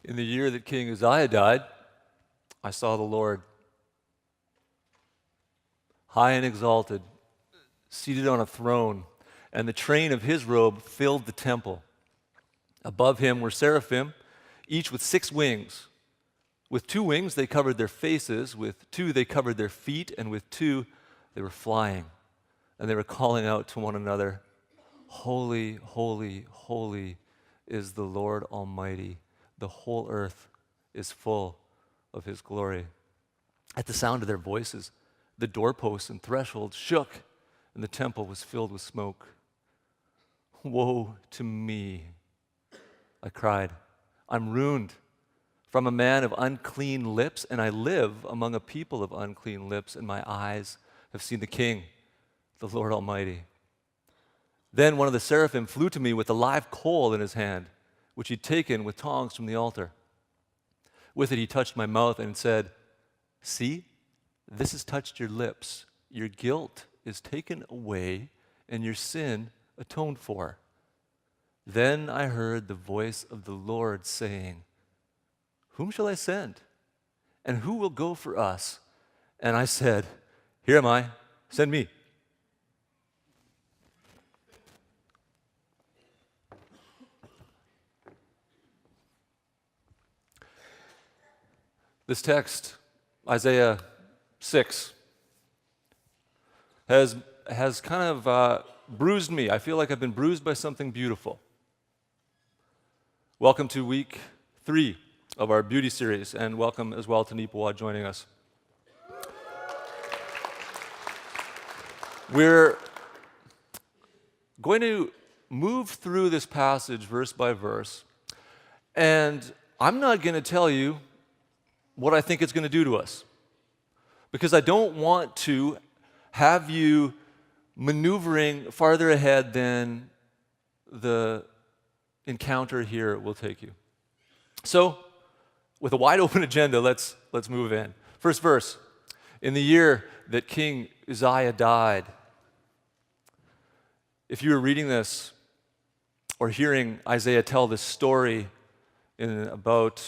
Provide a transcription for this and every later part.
In the year that King Uzziah died, I saw the Lord high and exalted, seated on a throne, and the train of his robe filled the temple. Above him were seraphim, each with 6 wings. With 2 wings they covered their faces, with 2 they covered their feet, and with 2 they were flying. And they were calling out to one another, "Holy, holy, holy is the Lord Almighty. The whole earth is full of his glory." At the sound of their voices, the doorposts and thresholds shook, and the temple was filled with smoke. "Woe to me," I cried. "I'm ruined from a man of unclean lips, and I live among a people of unclean lips, and my eyes have seen the King, the Lord Almighty." Then one of the seraphim flew to me with a live coal in his hand, which he'd taken with tongs from the altar. With it he touched my mouth and said, "See, this has touched your lips. Your guilt is taken away, and your sin atoned for." Then I heard the voice of the Lord saying, "Whom shall I send? And who will go for us?" And I said, "Here am I, send me." This text, Isaiah 6, has kind of bruised me. I feel like I've been bruised by something beautiful. Welcome to week 3 of our beauty series, and welcome as well to Nipawa joining us. We're going to move through this passage verse by verse, and I'm not going to tell you what I think it's going to do to us, because I don't want to have you maneuvering farther ahead than the encounter here will take you. So, with a wide open agenda, let's move in. First verse, in the year that King Uzziah died. If you were reading this or hearing Isaiah tell this story in about,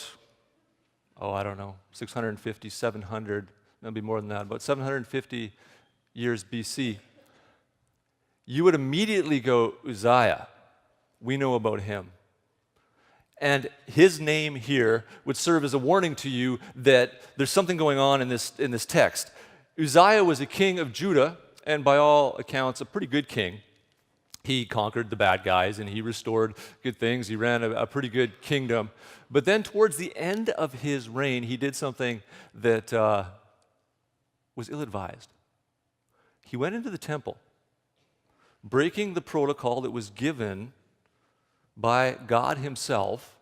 650, 700, that'd be more than that, about 750 years BC, you would immediately go, Uzziah, we know about him. And his name here would serve as a warning to you that there's something going on in this text. Uzziah was a king of Judah, and by all accounts, a pretty good king. He conquered the bad guys, and he restored good things. He ran a pretty good kingdom. But then towards the end of his reign, he did something that was ill-advised. He went into the temple, breaking the protocol that was given by God himself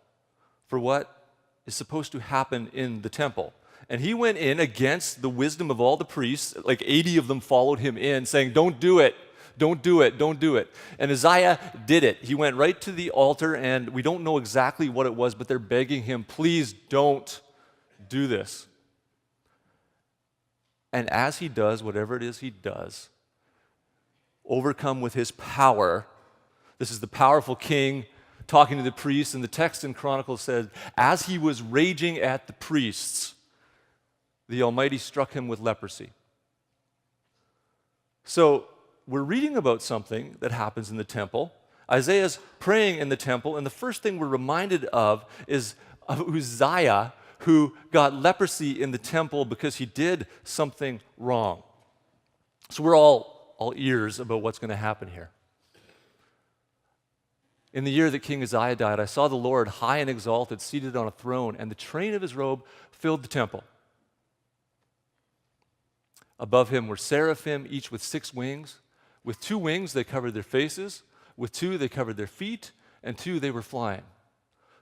for what is supposed to happen in the temple. And he went in against the wisdom of all the priests, like 80 of them followed him in, saying, "Don't do it. Don't do it, don't do it." And Uzziah did it. He went right to the altar, and we don't know exactly what it was, but they're begging him, "Please don't do this." And as he does whatever it is he does, overcome with his power, this is the powerful king talking to the priests, and the text in Chronicles says, as he was raging at the priests, the Almighty struck him with leprosy. So, we're reading about something that happens in the temple. Isaiah's praying in the temple, and the first thing we're reminded of is of Uzziah, who got leprosy in the temple because he did something wrong. So we're all ears about what's going to happen here. In the year that King Uzziah died, I saw the Lord high and exalted, seated on a throne, and the train of his robe filled the temple. Above him were seraphim, each with 6 wings. With 2 wings, they covered their faces. With 2, they covered their feet. And 2, they were flying.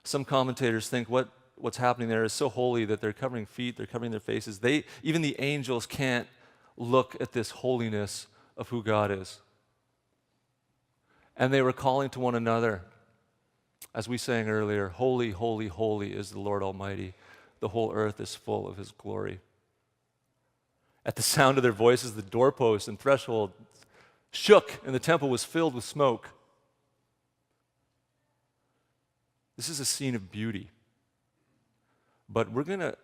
Some commentators think what's happening there is so holy that they're covering feet, they're covering their faces. Even the angels can't look at this holiness of who God is. And they were calling to one another, as we sang earlier, "Holy, holy, holy is the Lord Almighty. The whole earth is full of his glory." At the sound of their voices, the doorposts and threshold shook, and the temple was filled with smoke. This is a scene of beauty. But we're going to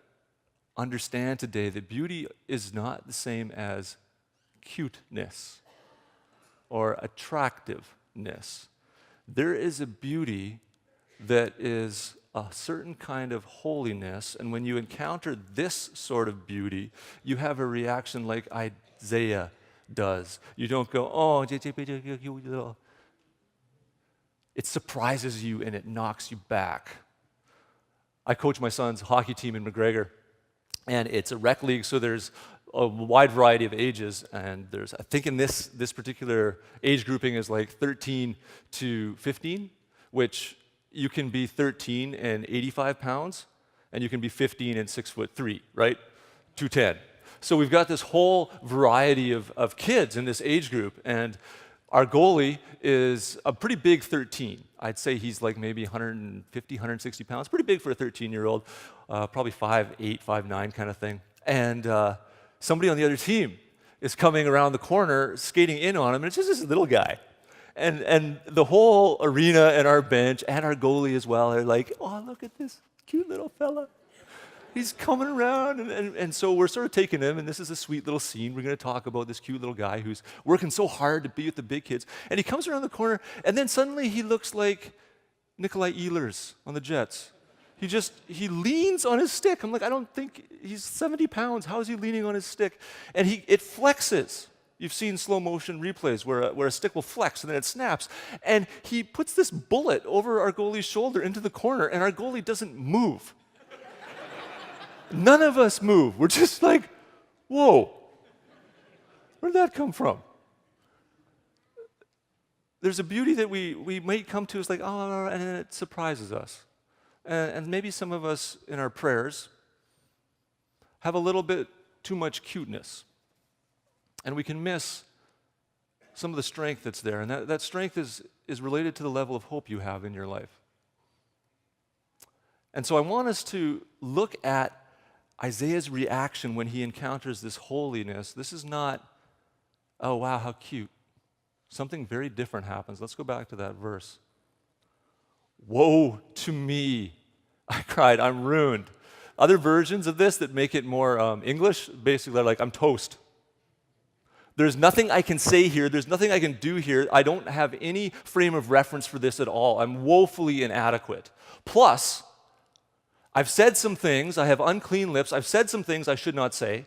understand today that beauty is not the same as cuteness or attractiveness. There is a beauty that is a certain kind of holiness, and when you encounter this sort of beauty, you have a reaction like Isaiah does. You don't go, oh, it surprises you and it knocks you back. I coach my son's hockey team in McGregor, and it's a rec league, so there's a wide variety of ages, and there's, I think in this particular age grouping is like 13 to 15, which you can be 13 and 85 pounds, and you can be 15 and 6'3", right? 210. So we've got this whole variety of kids in this age group, and our goalie is a pretty big 13. I'd say he's like maybe 150, 160 pounds, pretty big for a 13-year-old, probably 5'8", 5'9" kind of thing. And somebody on the other team is coming around the corner, skating in on him, and it's just this little guy. And the whole arena and our bench and our goalie as well are like, oh, look at this cute little fella. He's coming around, and so we're sort of taking him, and this is a sweet little scene. We're going to talk about this cute little guy who's working so hard to be with the big kids. And he comes around the corner, and then suddenly he looks like Nikolai Ehlers on the Jets. He leans on his stick. I'm like, I don't think, he's 70 pounds. How is he leaning on his stick? And it flexes. You've seen slow motion replays where a stick will flex and then it snaps. And he puts this bullet over our goalie's shoulder into the corner, and our goalie doesn't move. None of us move. We're just like, whoa, where did that come from? There's a beauty that we might come to, it's like, oh, and then it surprises us. And maybe some of us in our prayers have a little bit too much cuteness. And we can miss some of the strength that's there. And that strength is related to the level of hope you have in your life. And so I want us to look at Isaiah's reaction when he encounters this holiness. This is not, oh, wow, how cute. Something very different happens. Let's go back to that verse. Woe to me, I cried, I'm ruined. Other versions of this that make it more English, basically are like, I'm toast. There's nothing I can say here. There's nothing I can do here. I don't have any frame of reference for this at all. I'm woefully inadequate. Plus, I've said some things, I have unclean lips, I've said some things I should not say,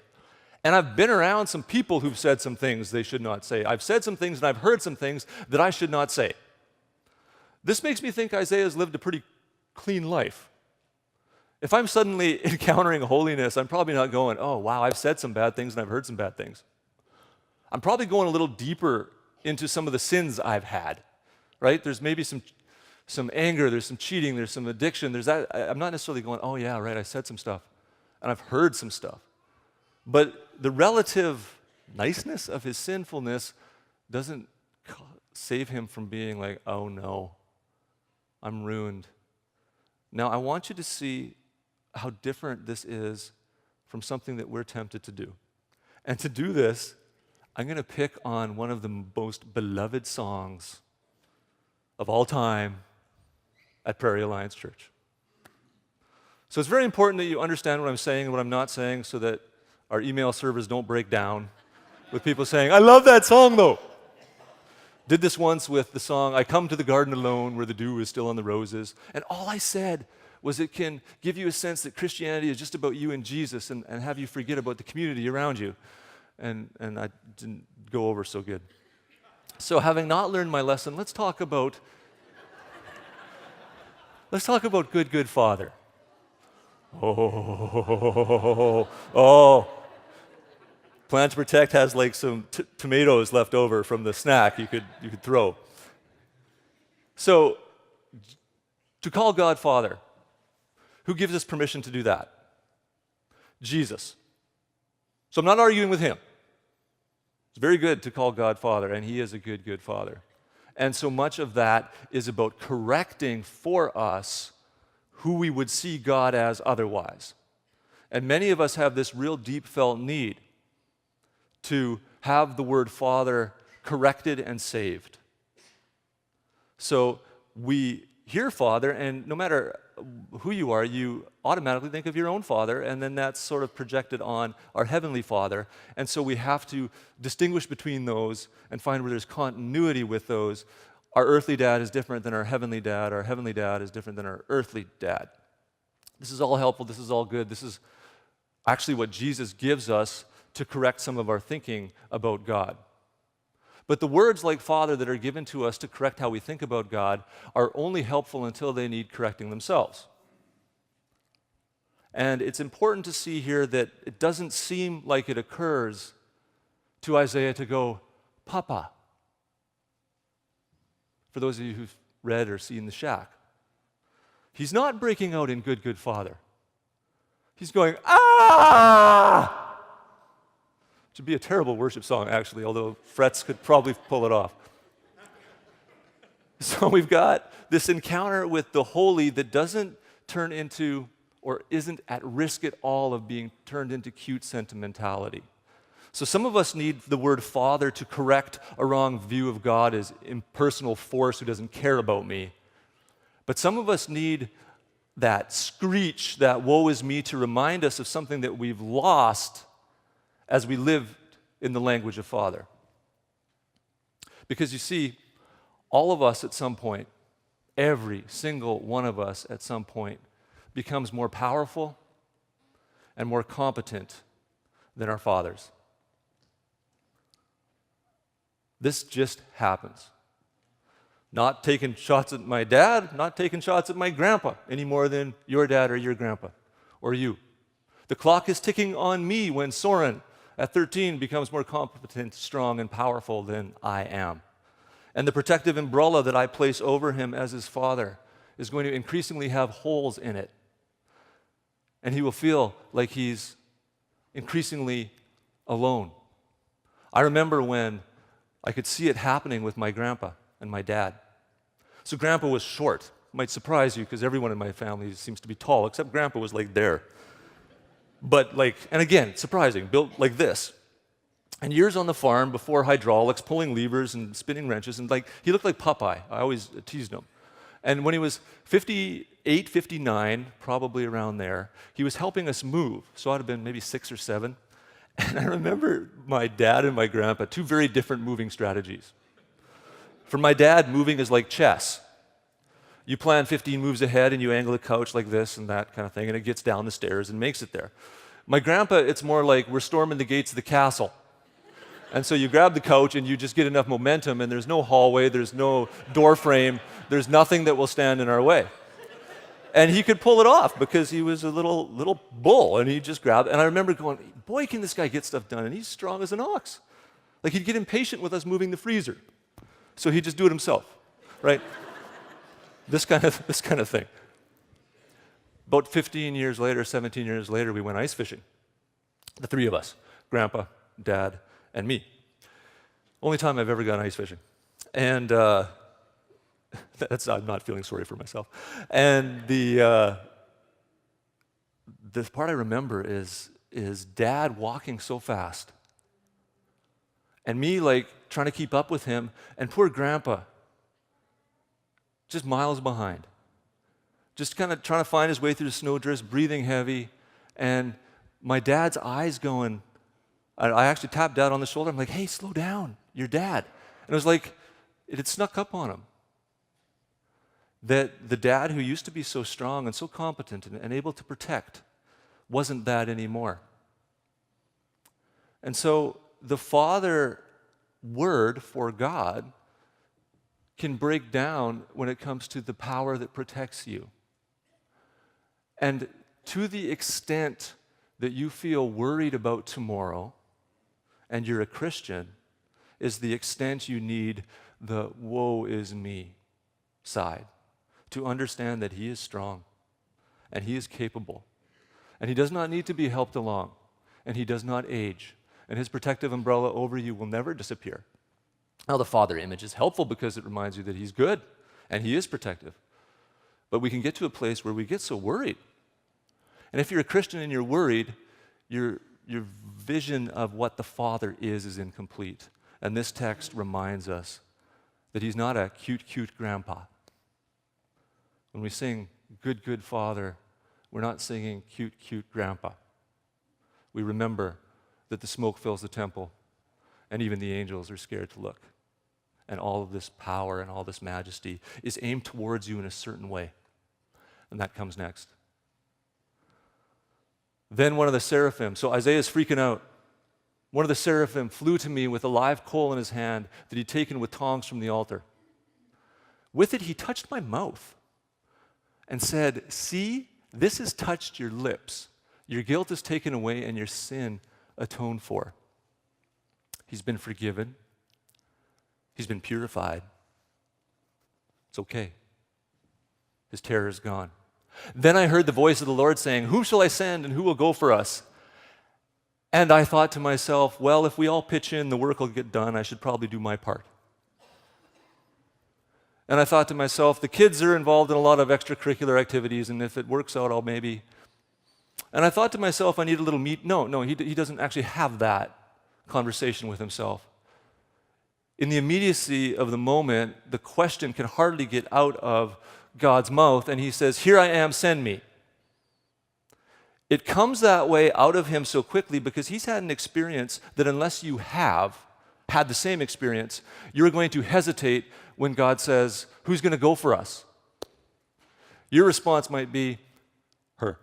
and I've been around some people who've said some things they should not say. I've said some things and I've heard some things that I should not say. This makes me think Isaiah's lived a pretty clean life. If I'm suddenly encountering holiness, I'm probably not going, oh, wow, I've said some bad things and I've heard some bad things. I'm probably going a little deeper into some of the sins I've had, right? There's maybe some anger, there's some cheating, there's some addiction, there's that. I'm not necessarily going, oh yeah, right, I said some stuff, and I've heard some stuff. But the relative niceness of his sinfulness doesn't save him from being like, oh no, I'm ruined. Now, I want you to see how different this is from something that we're tempted to do. And to do this, I'm going to pick on one of the most beloved songs of all time at Prairie Alliance Church. So it's very important that you understand what I'm saying and what I'm not saying so that our email servers don't break down with people saying, I love that song though. Did this once with the song, I Come to the Garden Alone where the dew is still on the roses. And all I said was it can give you a sense that Christianity is just about you and Jesus and have you forget about the community around you. And I didn't go over so good. So having not learned my lesson, let's talk about Good, Good Father. Oh. Plant to Protect has like some tomatoes left over from the snack you could throw. So, to call God Father, who gives us permission to do that? Jesus. So I'm not arguing with him. It's very good to call God Father, and he is a good, good Father. And so much of that is about correcting for us who we would see God as otherwise. And many of us have this real deep felt need to have the word Father corrected and saved. So we hear Father, and no matter who you are, you automatically think of your own father, and then that's sort of projected on our heavenly Father. And so we have to distinguish between those and find where there's continuity with those. Our earthly dad is different than our heavenly dad. Our heavenly dad is different than our earthly dad. This is all helpful. This is all good. This is actually what Jesus gives us to correct some of our thinking about God. But the words like Father that are given to us to correct how we think about God are only helpful until they need correcting themselves. And it's important to see here that it doesn't seem like it occurs to Isaiah to go, Papa. For those of you who've read or seen The Shack. He's not breaking out in Good, Good Father. He's going, ah! Which would be a terrible worship song, actually, although Fretz could probably pull it off. So we've got this encounter with the holy that doesn't turn into or isn't at risk at all of being turned into cute sentimentality. So some of us need the word Father to correct a wrong view of God as impersonal force who doesn't care about me. But some of us need that screech, that woe is me, to remind us of something that we've lost as we live in the language of Father. Because you see, all of us at some point, every single one of us at some point, becomes more powerful and more competent than our fathers. This just happens. Not taking shots at my dad, not taking shots at my grandpa any more than your dad or your grandpa or you. The clock is ticking on me when Soren at 13 becomes more competent, strong, and powerful than I am. And the protective umbrella that I place over him as his father is going to increasingly have holes in it. And he will feel like he's increasingly alone. I remember when I could see it happening with my grandpa and my dad. So grandpa was short. Might surprise you because everyone in my family seems to be tall, except grandpa was like there. But like, and again, surprising, built like this. And years on the farm before hydraulics, pulling levers and spinning wrenches, and like, he looked like Popeye. I always teased him. And when he was 58, 59, probably around there, he was helping us move. So I'd have been maybe 6 or 7. And I remember my dad and my grandpa, two very different moving strategies. For my dad, moving is like chess. You plan 15 moves ahead and you angle the couch like this and that kind of thing, and it gets down the stairs and makes it there. My grandpa, it's more like we're storming the gates of the castle. And so you grab the couch and you just get enough momentum, and there's no hallway, there's no door frame, there's nothing that will stand in our way. And he could pull it off because he was a little bull, and he just grabbed. And I remember going, boy, can this guy get stuff done, and he's strong as an ox. Like, he'd get impatient with us moving the freezer. So he'd just do it himself, right? This kind of thing. About 15 years later, 17 years later, we went ice fishing. The three of us, Grandpa, Dad, and me. Only time I've ever gone ice fishing. And I'm not feeling sorry for myself. And the part I remember is Dad walking so fast. And me like trying to keep up with him, and poor Grandpa just miles behind. Just kind of trying to find his way through the snowdrifts, breathing heavy, and my dad's eyes going, I actually tapped Dad on the shoulder. I'm like, hey, slow down, you're Dad. And it was like, it had snuck up on him. That the dad who used to be so strong and so competent and able to protect wasn't that anymore. And so the Father word for God can break down when it comes to the power that protects you. And to the extent that you feel worried about tomorrow and you're a Christian is the extent you need the woe is me side to understand that He is strong and He is capable and He does not need to be helped along and He does not age and His protective umbrella over you will never disappear. Now, the Father image is helpful because it reminds you that He's good and He is protective. But we can get to a place where we get so worried. And if you're a Christian and you're worried, your vision of what the Father is incomplete. And this text reminds us that He's not a cute, cute grandpa. When we sing good, good Father. We're not singing cute, cute grandpa. We remember that the smoke fills the temple, and even the angels are scared to look. And all of this power and all this majesty is aimed towards you in a certain way. And that comes next. Then one of the seraphim, so Isaiah's freaking out. One of the seraphim flew to me with a live coal in his hand that he'd taken with tongs from the altar. With it, he touched my mouth and said, "See, this has touched your lips. Your guilt is taken away and your sin atoned for." He's been forgiven. He's been purified. It's okay. His terror is gone. Then I heard the voice of the Lord saying, "Whom shall I send and who will go for us?" And I thought to myself, well, if we all pitch in, the work will get done. I should probably do my part. And I thought to myself, the kids are involved in a lot of extracurricular activities, and if it works out, I'll maybe. And I thought to myself, I need a little meat. No, he doesn't actually have that conversation with himself. In the immediacy of the moment, the question can hardly get out of God's mouth, and he says, "Here I am, send me." It comes that way out of him so quickly because he's had an experience that unless you have had the same experience, you're going to hesitate when God says, "Who's going to go for us?" Your response might be, "Her,"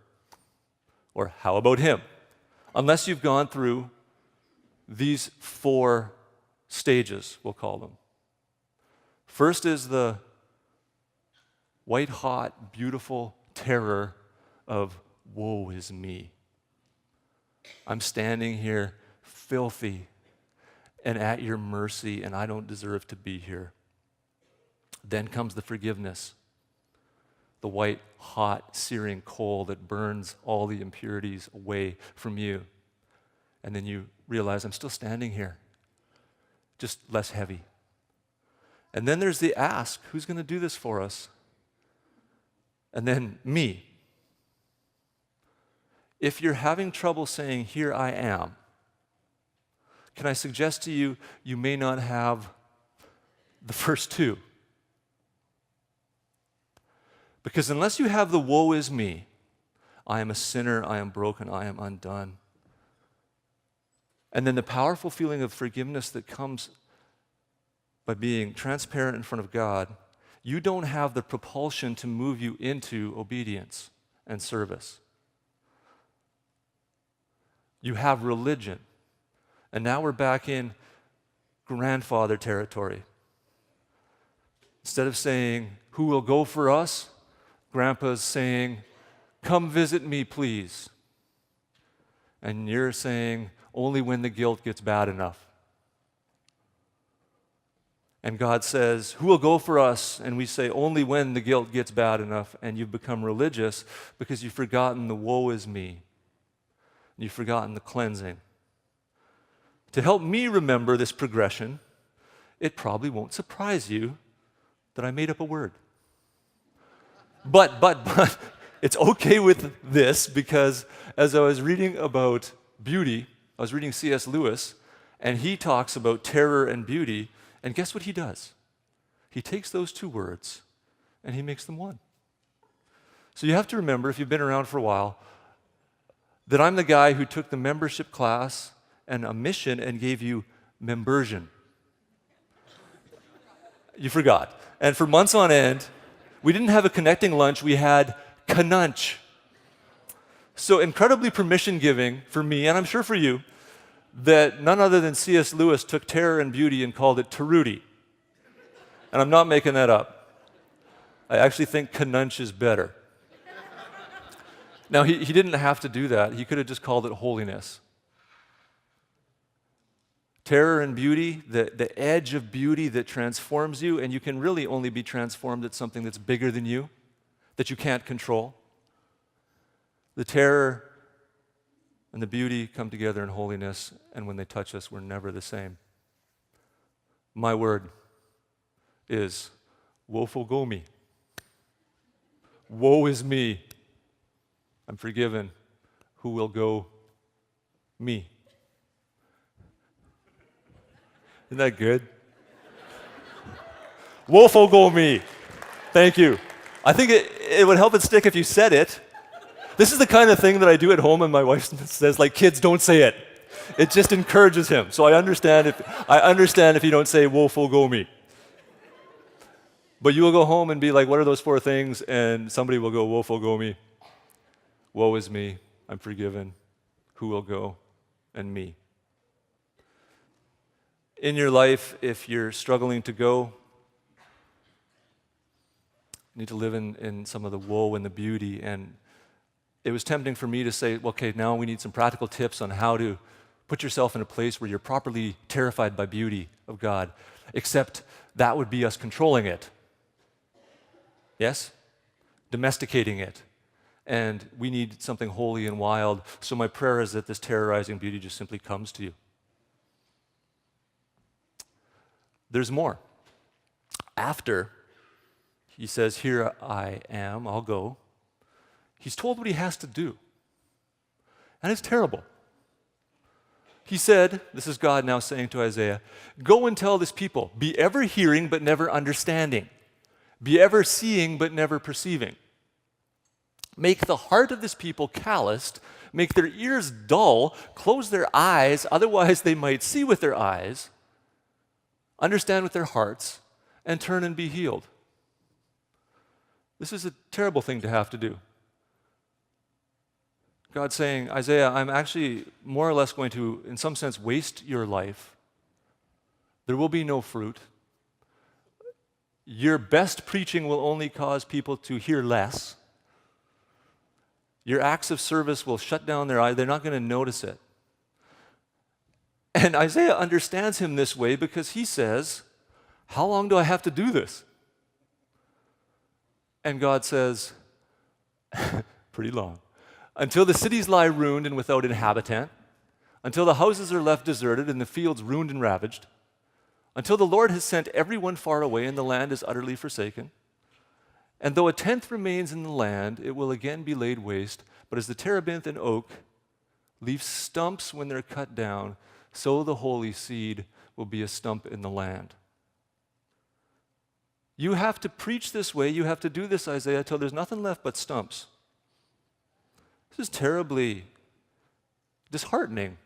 or "How about him?" Unless you've gone through these 4 stages, we'll call them. First is the white-hot, beautiful terror of, woe is me. I'm standing here filthy and at your mercy, and I don't deserve to be here. Then comes the forgiveness, the white-hot, searing coal that burns all the impurities away from you. And then you realize, I'm still standing here, just less heavy. And then there's the ask, who's going to do this for us? And then me. If you're having trouble saying, "Here I am," can I suggest to you, you may not have the first 2. Because unless you have the woe is me, I am a sinner, I am broken, I am undone. And then the powerful feeling of forgiveness that comes by being transparent in front of God, you don't have the propulsion to move you into obedience and service. You have religion. And now we're back in grandfather territory. Instead of saying, "Who will go for us?" Grandpa's saying, "Come visit me, please." And you're saying, "Only when the guilt gets bad enough." And God says, "Who will go for us?" And we say, "Only when the guilt gets bad enough." And you've become religious because you've forgotten the woe is me. You've forgotten the cleansing. To help me remember this progression, it probably won't surprise you that I made up a word. But, it's okay with this because as I was reading about beauty, I was reading C.S. Lewis, and he talks about terror and beauty, and guess what he does? He takes those 2 words and he makes them one. So you have to remember, if you've been around for a while, that I'm the guy who took the membership class and a mission and gave you membersion. You forgot. And for months on end, we didn't have a connecting lunch, we had canunch. So incredibly permission-giving for me, and I'm sure for you, that none other than C.S. Lewis took terror and beauty and called it Taruti. And I'm not making that up. I actually think canunch is better. Now, he didn't have to do that. He could have just called it holiness. Terror and beauty, the edge of beauty that transforms you, and you can really only be transformed at something that's bigger than you, that you can't control. The terror and the beauty come together in holiness, and when they touch us, we're never the same. My word is, woeful go me. Woe is me. I'm forgiven. Who will go? Me. Isn't that good? Woeful go me. Thank you. I think it would help it stick if you said it. This is the kind of thing that I do at home, and my wife says, like, kids, don't say it. It just encourages him. So I understand if you don't say, woeful go me. But you will go home and be like, what are those 4 things? And somebody will go, woeful go me. Woe is me. I'm forgiven. Who will go? And me. In your life, if you're struggling to go, you need to live in some of the woe and the beauty. And it was tempting for me to say, okay, now we need some practical tips on how to put yourself in a place where you're properly terrified by beauty of God, except that would be us controlling it. Yes? Domesticating it. And we need something holy and wild. So my prayer is that this terrorizing beauty just simply comes to you. There's more. After he says, here I am, I'll go, he's told what he has to do. And it's terrible. He said, this is God now saying to Isaiah, go and tell this people, be ever hearing but never understanding. Be ever seeing but never perceiving. Make the heart of this people calloused, make their ears dull, close their eyes, otherwise they might see with their eyes, understand with their hearts, and turn and be healed. This is a terrible thing to have to do. God's saying, Isaiah, I'm actually more or less going to, in some sense, waste your life. There will be no fruit. Your best preaching will only cause people to hear less. Your acts of service will shut down their eyes. They're not going to notice it. And Isaiah understands him this way because he says, how long do I have to do this? And God says, pretty long. Until the cities lie ruined and without inhabitant, until the houses are left deserted and the fields ruined and ravaged, until the Lord has sent everyone far away and the land is utterly forsaken. And though a tenth remains in the land, it will again be laid waste. But as the terebinth and oak leave stumps when they're cut down, so the holy seed will be a stump in the land. You have to preach this way. You have to do this, Isaiah, till there's nothing left but stumps. This is terribly disheartening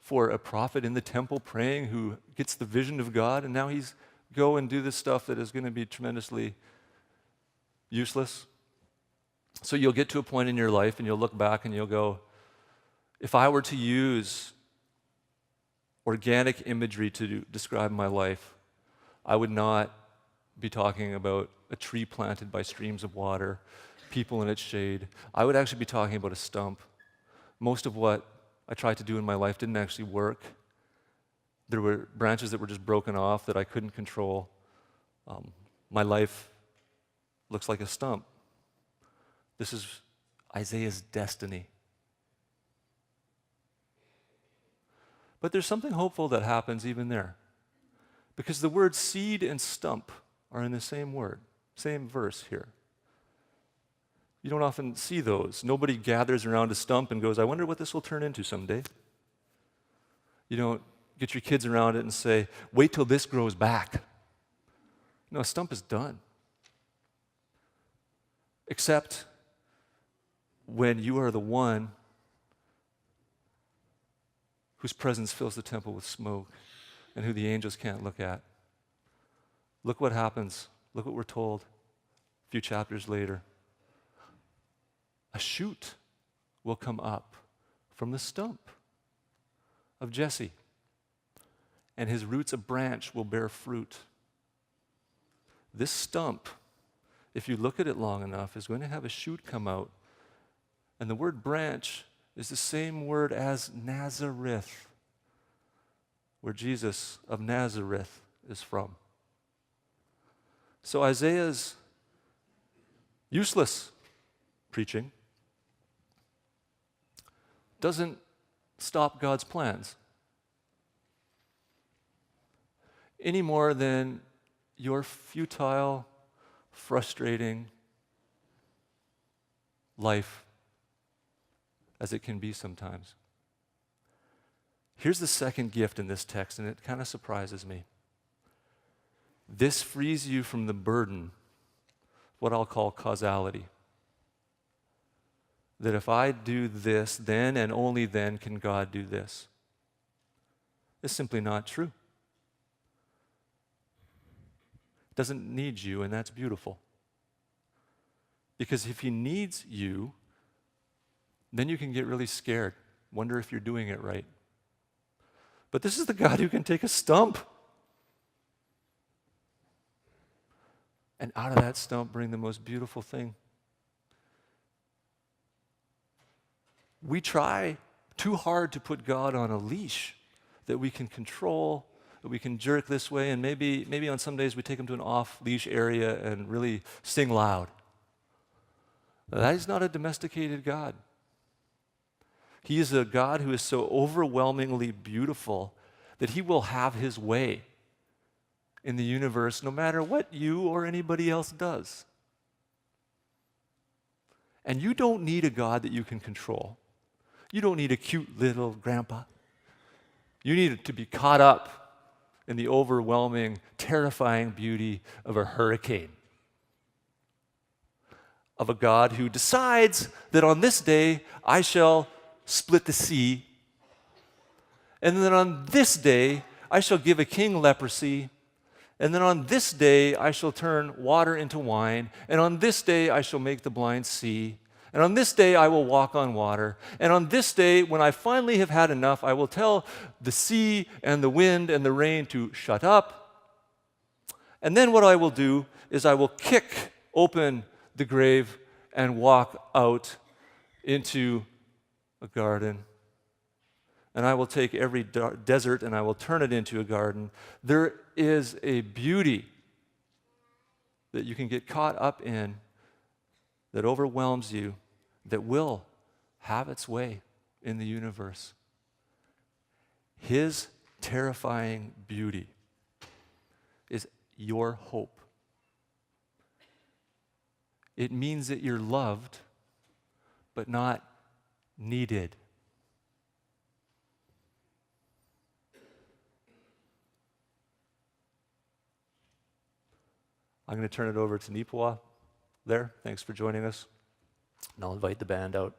for a prophet in the temple praying who gets the vision of God, and now he's go and do this stuff that is going to be tremendously useless. So you'll get to a point in your life and you'll look back and you'll go, if I were to use organic imagery to describe my life, I would not be talking about a tree planted by streams of water, people in its shade. I would actually be talking about a stump. Most of what I tried to do in my life didn't actually work. There were branches that were just broken off that I couldn't control. My life looks like a stump. This is Isaiah's destiny. But there's something hopeful that happens even there. Because the words seed and stump are in the same word, same verse here. You don't often see those. Nobody gathers around a stump and goes, I wonder what this will turn into someday. You don't get your kids around it and say, wait till this grows back. No, a stump is done. Except when you are the one whose presence fills the temple with smoke and who the angels can't look at. Look what happens. Look what we're told a few chapters later. A shoot will come up from the stump of Jesse, and his roots a branch will bear fruit. This stump, if you look at it long enough, is going to have a shoot come out. And the word branch is the same word as Nazareth, where Jesus of Nazareth is from. So Isaiah's useless preaching doesn't stop God's plans any more than your futile, frustrating life as it can be sometimes. Here's the second gift in this text, and it kind of surprises me. This frees you from the burden what I'll call causality. That if I do this, then and only then can God do this. It's simply not true. It doesn't need you, and that's beautiful. Because if he needs you, then you can get really scared. Wonder if you're doing it right. But this is the God who can take a stump and out of that stump bring the most beautiful thing. We try too hard to put God on a leash that we can control, that we can jerk this way, and maybe on some days we take him to an off-leash area and really sing loud. That is not a domesticated God. He is a God who is so overwhelmingly beautiful that he will have his way in the universe no matter what you or anybody else does. And you don't need a God that you can control. You don't need a cute little grandpa. You need to be caught up in the overwhelming, terrifying beauty of a hurricane. Of a God who decides that on this day I shall split the sea, and then on this day I shall give a king leprosy, and then on this day I shall turn water into wine, and on this day I shall make the blind see, and on this day I will walk on water, and on this day when I finally have had enough, I will tell the sea and the wind and the rain to shut up. And then what I will do is I will kick open the grave and walk out into a garden. And I will take every desert and I will turn it into a garden. There is a beauty that you can get caught up in that overwhelms you, that will have its way in the universe. His terrifying beauty is your hope. It means that you're loved, but not needed. I'm going to turn it over to Nipua there. Thanks for joining us. And I'll invite the band out.